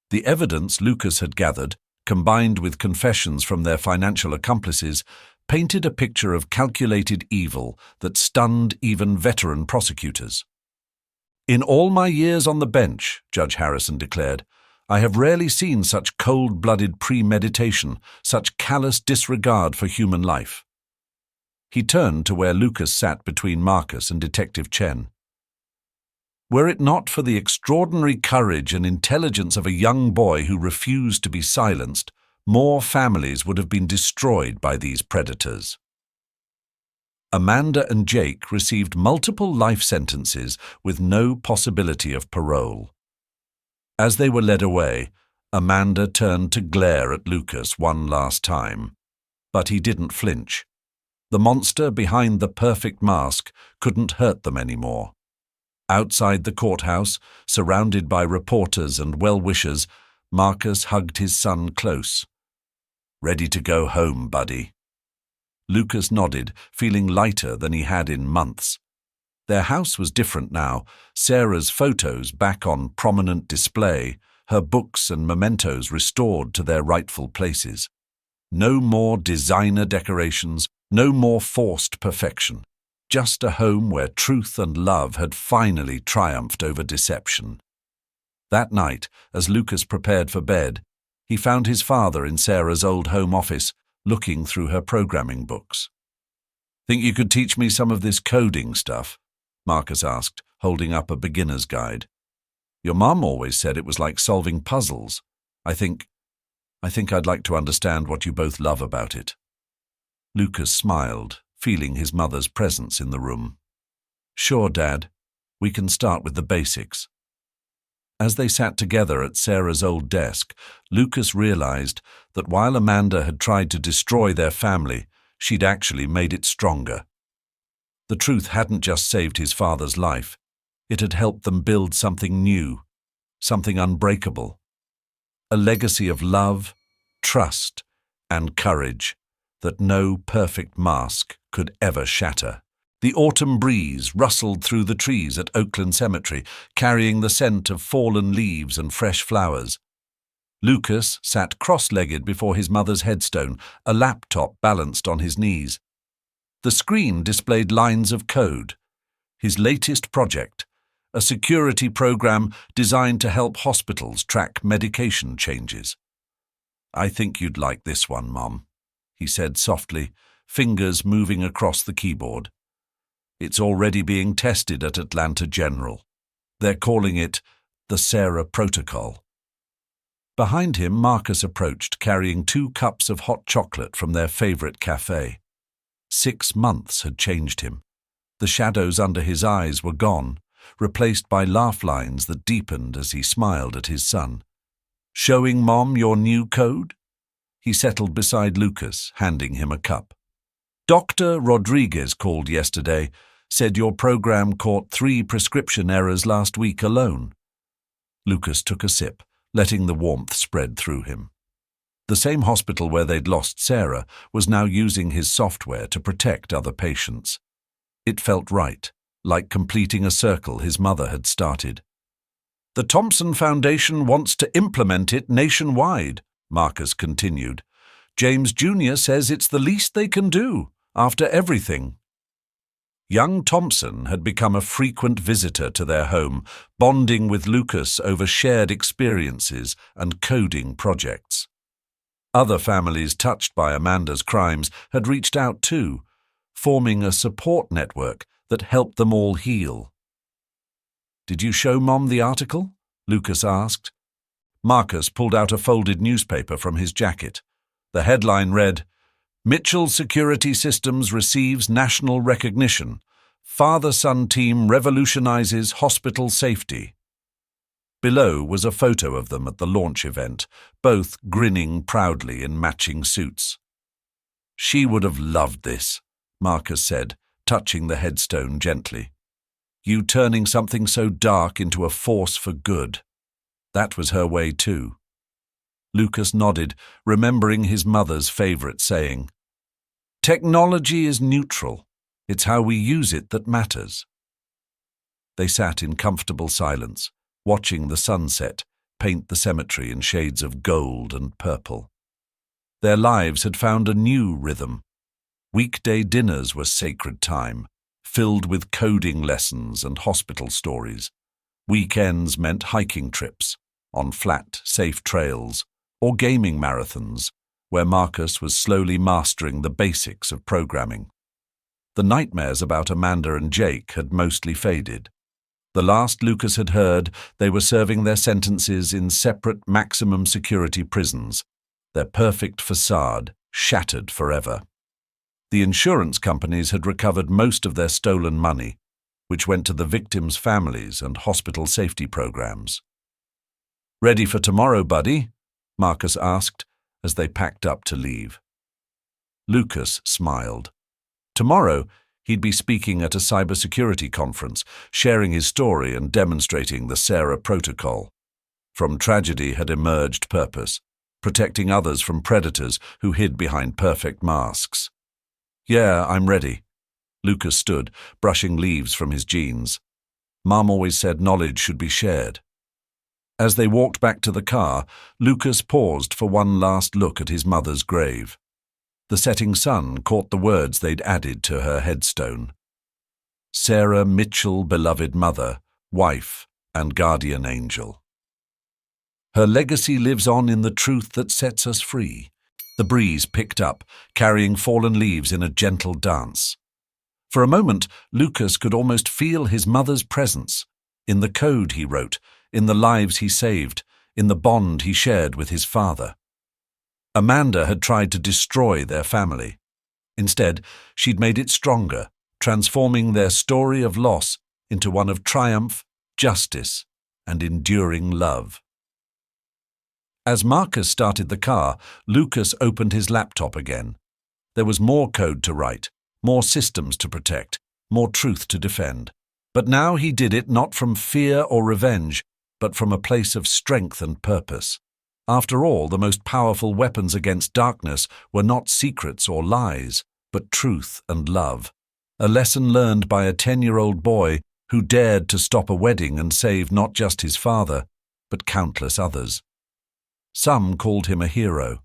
The evidence Lucas had gathered, combined with confessions from their financial accomplices, painted a picture of calculated evil that stunned even veteran prosecutors. "In all my years on the bench," Judge Harrison declared, "I have rarely seen such cold-blooded premeditation, such callous disregard for human life." He turned to where Lucas sat between Marcus and Detective Chen. "Were it not for the extraordinary courage and intelligence of a young boy who refused to be silenced, more families would have been destroyed by these predators." Amanda and Jake received multiple life sentences with no possibility of parole. As they were led away, Amanda turned to glare at Lucas one last time, but he didn't flinch. The monster behind the perfect mask couldn't hurt them anymore. Outside the courthouse, surrounded by reporters and well-wishers, Marcus hugged his son close. "Ready to go home, buddy?" Lucas nodded, feeling lighter than he had in months. Their house was different now, Sarah's photos back on prominent display, her books and mementos restored to their rightful places. No more designer decorations, no more forced perfection. Just a home where truth and love had finally triumphed over deception. That night, as Lucas prepared for bed, he found his father in Sarah's old home office, looking through her programming books. "Think you could teach me some of this coding stuff?" Marcus asked, holding up a beginner's guide. "Your mum always said it was like solving puzzles. I think I'd like to understand what you both love about it." Lucas smiled, feeling his mother's presence in the room. "Sure, Dad. We can start with the basics." As they sat together at Sarah's old desk, Lucas realized that while Amanda had tried to destroy their family, she'd actually made it stronger. The truth hadn't just saved his father's life, it had helped them build something new, something unbreakable. A legacy of love, trust, and courage that no perfect mask could ever shatter. The autumn breeze rustled through the trees at Oakland Cemetery, carrying the scent of fallen leaves and fresh flowers. Lucas sat cross-legged before his mother's headstone, a laptop balanced on his knees. The screen displayed lines of code. His latest project, a security program designed to help hospitals track medication changes. "I think you'd like this one, Mom," he said softly, fingers moving across the keyboard. "It's already being tested at Atlanta General. They're calling it the Sarah Protocol." Behind him, Marcus approached, carrying 2 cups of hot chocolate from their favorite cafe. 6 months had changed him. The shadows under his eyes were gone, replaced by laugh lines that deepened as he smiled at his son. "Showing Mom your new code?" He settled beside Lucas, handing him a cup. "Dr. Rodriguez called yesterday, said your program caught 3 prescription errors last week alone." Lucas took a sip, letting the warmth spread through him. The same hospital where they'd lost Sarah was now using his software to protect other patients. It felt right, like completing a circle his mother had started. "The Thompson Foundation wants to implement it nationwide," Marcus continued. "James Jr. says it's the least they can do, after everything." Young Thompson had become a frequent visitor to their home, bonding with Lucas over shared experiences and coding projects. Other families touched by Amanda's crimes had reached out too, forming a support network that helped them all heal. "Did you show Mom the article?" Lucas asked. Marcus pulled out a folded newspaper from his jacket. The headline read, "Mitchell Security Systems receives national recognition. Father-son team revolutionizes hospital safety." Below was a photo of them at the launch event, both grinning proudly in matching suits. "She would have loved this," Marcus said, touching the headstone gently. "You turning something so dark into a force for good. That was her way too." Lucas nodded, remembering his mother's favorite saying, "Technology is neutral. It's how we use it that matters." They sat in comfortable silence, watching the sunset paint the cemetery in shades of gold and purple. Their lives had found a new rhythm. Weekday dinners were sacred time, filled with coding lessons and hospital stories. Weekends meant hiking trips on flat, safe trails, or gaming marathons, where Marcus was slowly mastering the basics of programming. The nightmares about Amanda and Jake had mostly faded. The last Lucas had heard, they were serving their sentences in separate maximum security prisons, their perfect facade shattered forever. The insurance companies had recovered most of their stolen money, which went to the victims' families and hospital safety programs. "Ready for tomorrow, buddy?" Marcus asked as they packed up to leave. Lucas smiled. Tomorrow, he'd be speaking at a cybersecurity conference, sharing his story and demonstrating the Sarah Protocol. From tragedy had emerged purpose, protecting others from predators who hid behind perfect masks. "Yeah, I'm ready." Lucas stood, brushing leaves from his jeans. Mom always said knowledge should be shared. As they walked back to the car, Lucas paused for one last look at his mother's grave. The setting sun caught the words they'd added to her headstone. Sarah Mitchell, beloved mother, wife, and guardian angel. Her legacy lives on in the truth that sets us free. The breeze picked up, carrying fallen leaves in a gentle dance. For a moment, Lucas could almost feel his mother's presence, in the code he wrote, in the lives he saved, in the bond he shared with his father. Amanda had tried to destroy their family. Instead, she'd made it stronger, transforming their story of loss into one of triumph, justice, and enduring love. As Marcus started the car, Lucas opened his laptop again. There was more code to write, more systems to protect, more truth to defend. But now he did it not from fear or revenge, but from a place of strength and purpose. After all, the most powerful weapons against darkness were not secrets or lies, but truth and love. A lesson learned by a 10-year-old boy who dared to stop a wedding and save not just his father, but countless others. Some called him a hero.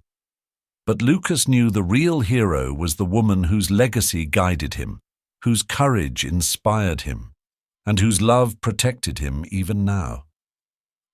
But Lucas knew the real hero was the woman whose legacy guided him, whose courage inspired him, and whose love protected him even now.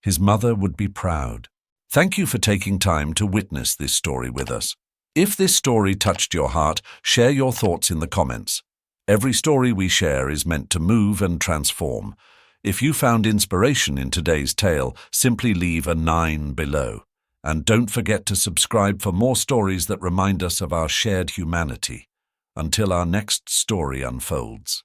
His mother would be proud. Thank you for taking time to witness this story with us. If this story touched your heart, share your thoughts in the comments. Every story we share is meant to move and transform. If you found inspiration in today's tale, simply leave a 9 below. And don't forget to subscribe for more stories that remind us of our shared humanity. Until our next story unfolds.